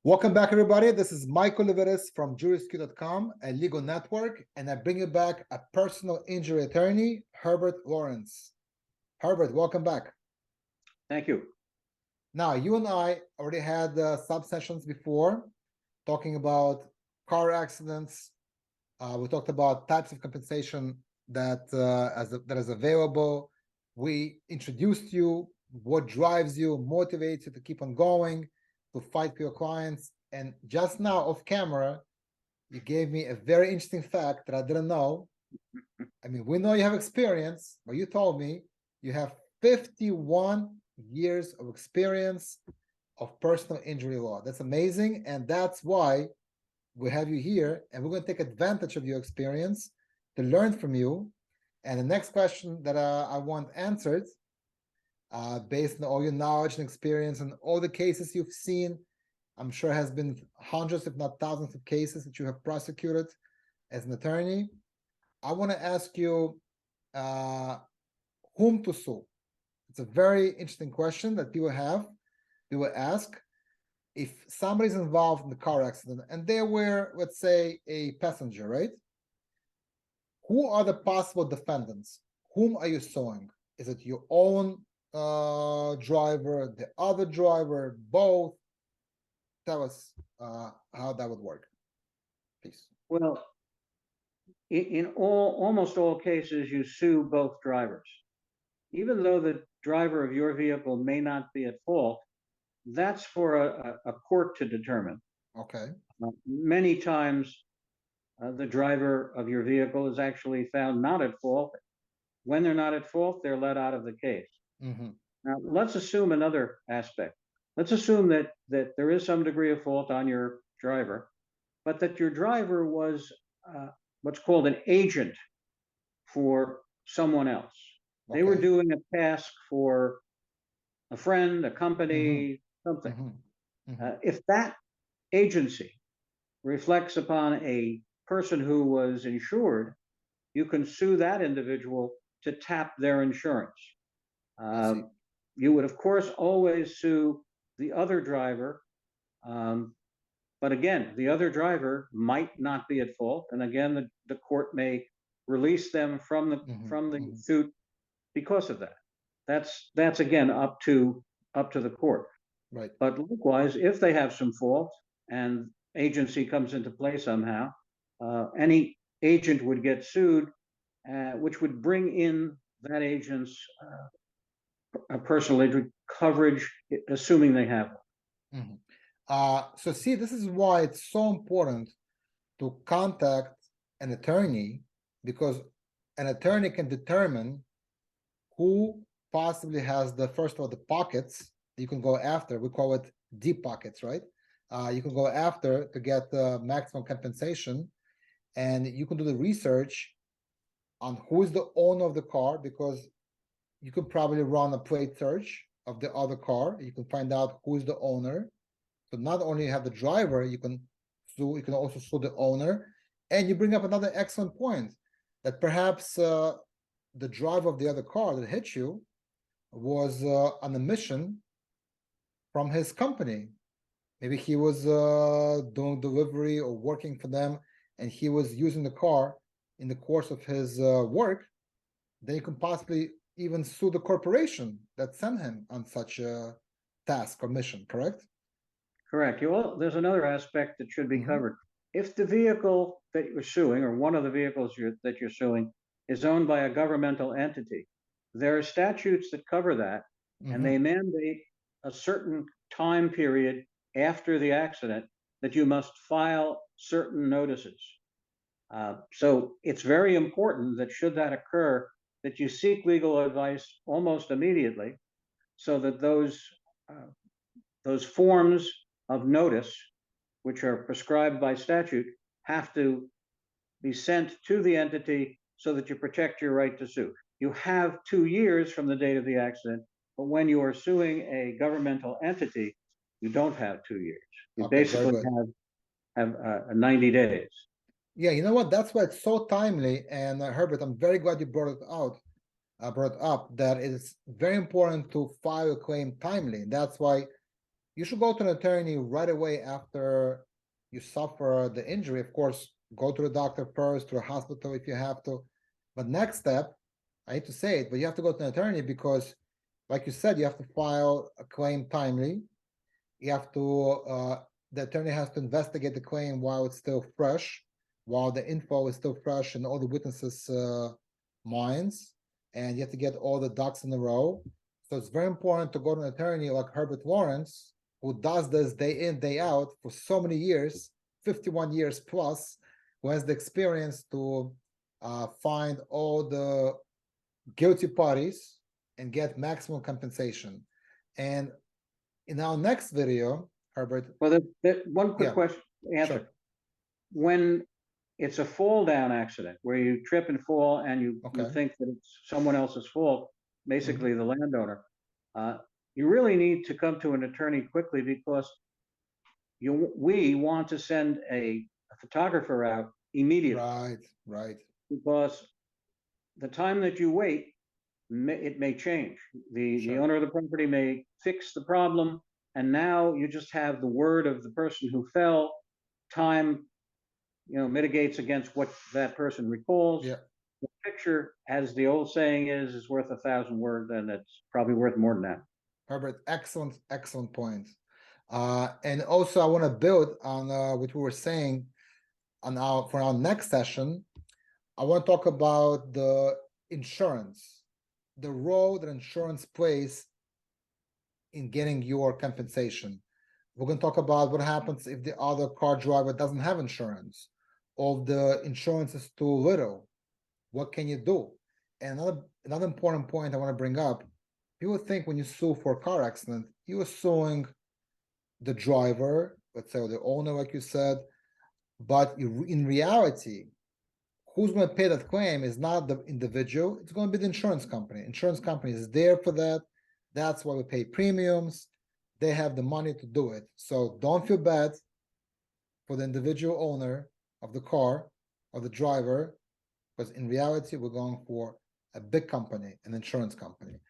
Welcome back, everybody. This is Michael Leveris from JurisQ.com, a legal network, and I bring you back a personal injury attorney, Herbert Lawrence. Herbert, welcome back. Thank you. Now, you and I already had sub-sessions before talking about car accidents. We talked about types of compensation that is available. We introduced you, what drives you, motivates you to keep on going, to fight for your clients. And just now off camera, you gave me a very interesting fact that I didn't know. I mean, we know you have experience, but you told me you have 51 years of experience of personal injury law. That's amazing. And that's why we have you here. And we're going to take advantage of your experience to learn from you. And the next question that I want answered, based on all your knowledge and experience and all the cases you've seen, I'm sure has been hundreds, if not thousands of cases that you have prosecuted as an attorney. I want to ask you whom to sue. It's a very interesting question that people have. They will ask if somebody's involved in the car accident and they were, let's say, a passenger, right? Who are the possible defendants? Whom are you suing? Is it your own driver, the other driver, both? Tell us how that would work, please. Well, in almost all cases, you sue both drivers. Even though the driver of your vehicle may not be at fault, that's for a court to determine. Okay. Many times, the driver of your vehicle is actually found not at fault. When they're not at fault, they're let out of the case. Mm-hmm. Now, let's assume another aspect. Let's assume that there is some degree of fault on your driver, but that your driver was what's called an agent for someone else. They were doing a task for a friend, a company, something. If that agency reflects upon a person who was insured, you can sue that individual to tap their insurance. You would, of course, always sue the other driver. But again, the other driver might not be at fault. And again, the court may release them from the suit because of that. That's again up to the court. Right. But likewise, if they have some fault and agency comes into play somehow, any agent would get sued, which would bring in that agent's personal injury coverage, assuming they have one. So see, this is why it's so important to contact an attorney, because an attorney can determine who possibly has the, first of all, the pockets you can go after. We call it deep pockets, right? You can go after to get the maximum compensation, and you can do the research on who is the owner of the car, because you could probably run a plate search of the other car. You can find out who is the owner. So not only have the driver, you can also sue the owner. And you bring up another excellent point, that perhaps the driver of the other car that hit you was on a mission from his company. Maybe he was doing delivery or working for them, and he was using the car in the course of his work. Then you can possibly even sue the corporation that sent him on such a task or mission, correct? Correct. There's another aspect that should be covered. If the vehicle that you're suing, or one of the vehicles that you're suing, is owned by a governmental entity, there are statutes that cover that, and they mandate a certain time period after the accident that you must file certain notices. So it's very important that, should that occur, that you seek legal advice almost immediately, so that those forms of notice, which are prescribed by statute, have to be sent to the entity so that you protect your right to sue. You have 2 years from the date of the accident, but when you are suing a governmental entity, you don't have 2 years. You basically have 90 days. Yeah, you know what? That's why it's so timely. And Herbert, I'm very glad you brought up that it's very important to file a claim timely. That's why you should go to an attorney right away after you suffer the injury. Of course, go to the doctor first, to a hospital if you have to. But next step, I hate to say it, but you have to go to an attorney because, like you said, you have to file a claim timely. You have to, the attorney has to investigate the claim while it's still fresh, while the info is still fresh in all the witnesses' minds, and you have to get all the ducks in a row. So it's very important to go to an attorney like Herbert Lawrence, who does this day in, day out for so many years, 51 years plus, who has the experience to find all the guilty parties and get maximum compensation. And in our next video, Herbert. Well, one quick question, answer. Sure. When it's a fall down accident where you trip and fall and you think that it's someone else's fault, basically the landowner, you really need to come to an attorney quickly because we want to send a photographer out immediately. Right. Because the time that you wait, it may change. The owner of the property may fix the problem, and now you just have the word of the person who fell. Time, mitigates against what that person recalls. Yeah. The picture, as the old saying is worth 1,000 words, and it's probably worth more than that. Herbert, excellent point. And also I want to build on what we were saying for our next session. I want to talk about the insurance, the role that insurance plays in getting your compensation. We're going to talk about what happens if the other car driver doesn't have insurance, or if the insurance is too little. What can you do? And another important point I want to bring up, people think when you sue for a car accident, you are suing the driver, let's say, or the owner, like you said, but in reality, who's going to pay that claim is not the individual, it's going to be the insurance company. Insurance company is there for that. That's why we pay premiums. They have the money to do it. So don't feel bad for the individual owner of the car or the driver, because in reality, we're going for a big company, an insurance company.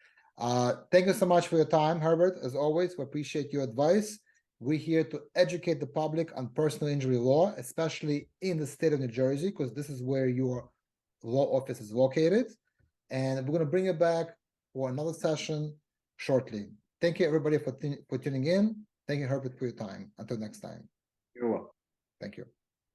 Thank you so much for your time, Herbert. As always, we appreciate your advice. We're here to educate the public on personal injury law, especially in the state of New Jersey, because this is where your law office is located. And we're going to bring you back for another session shortly. Thank you, everybody, for tuning in. Thank you, Herbert, for your time. Until next time. You're welcome. Thank you.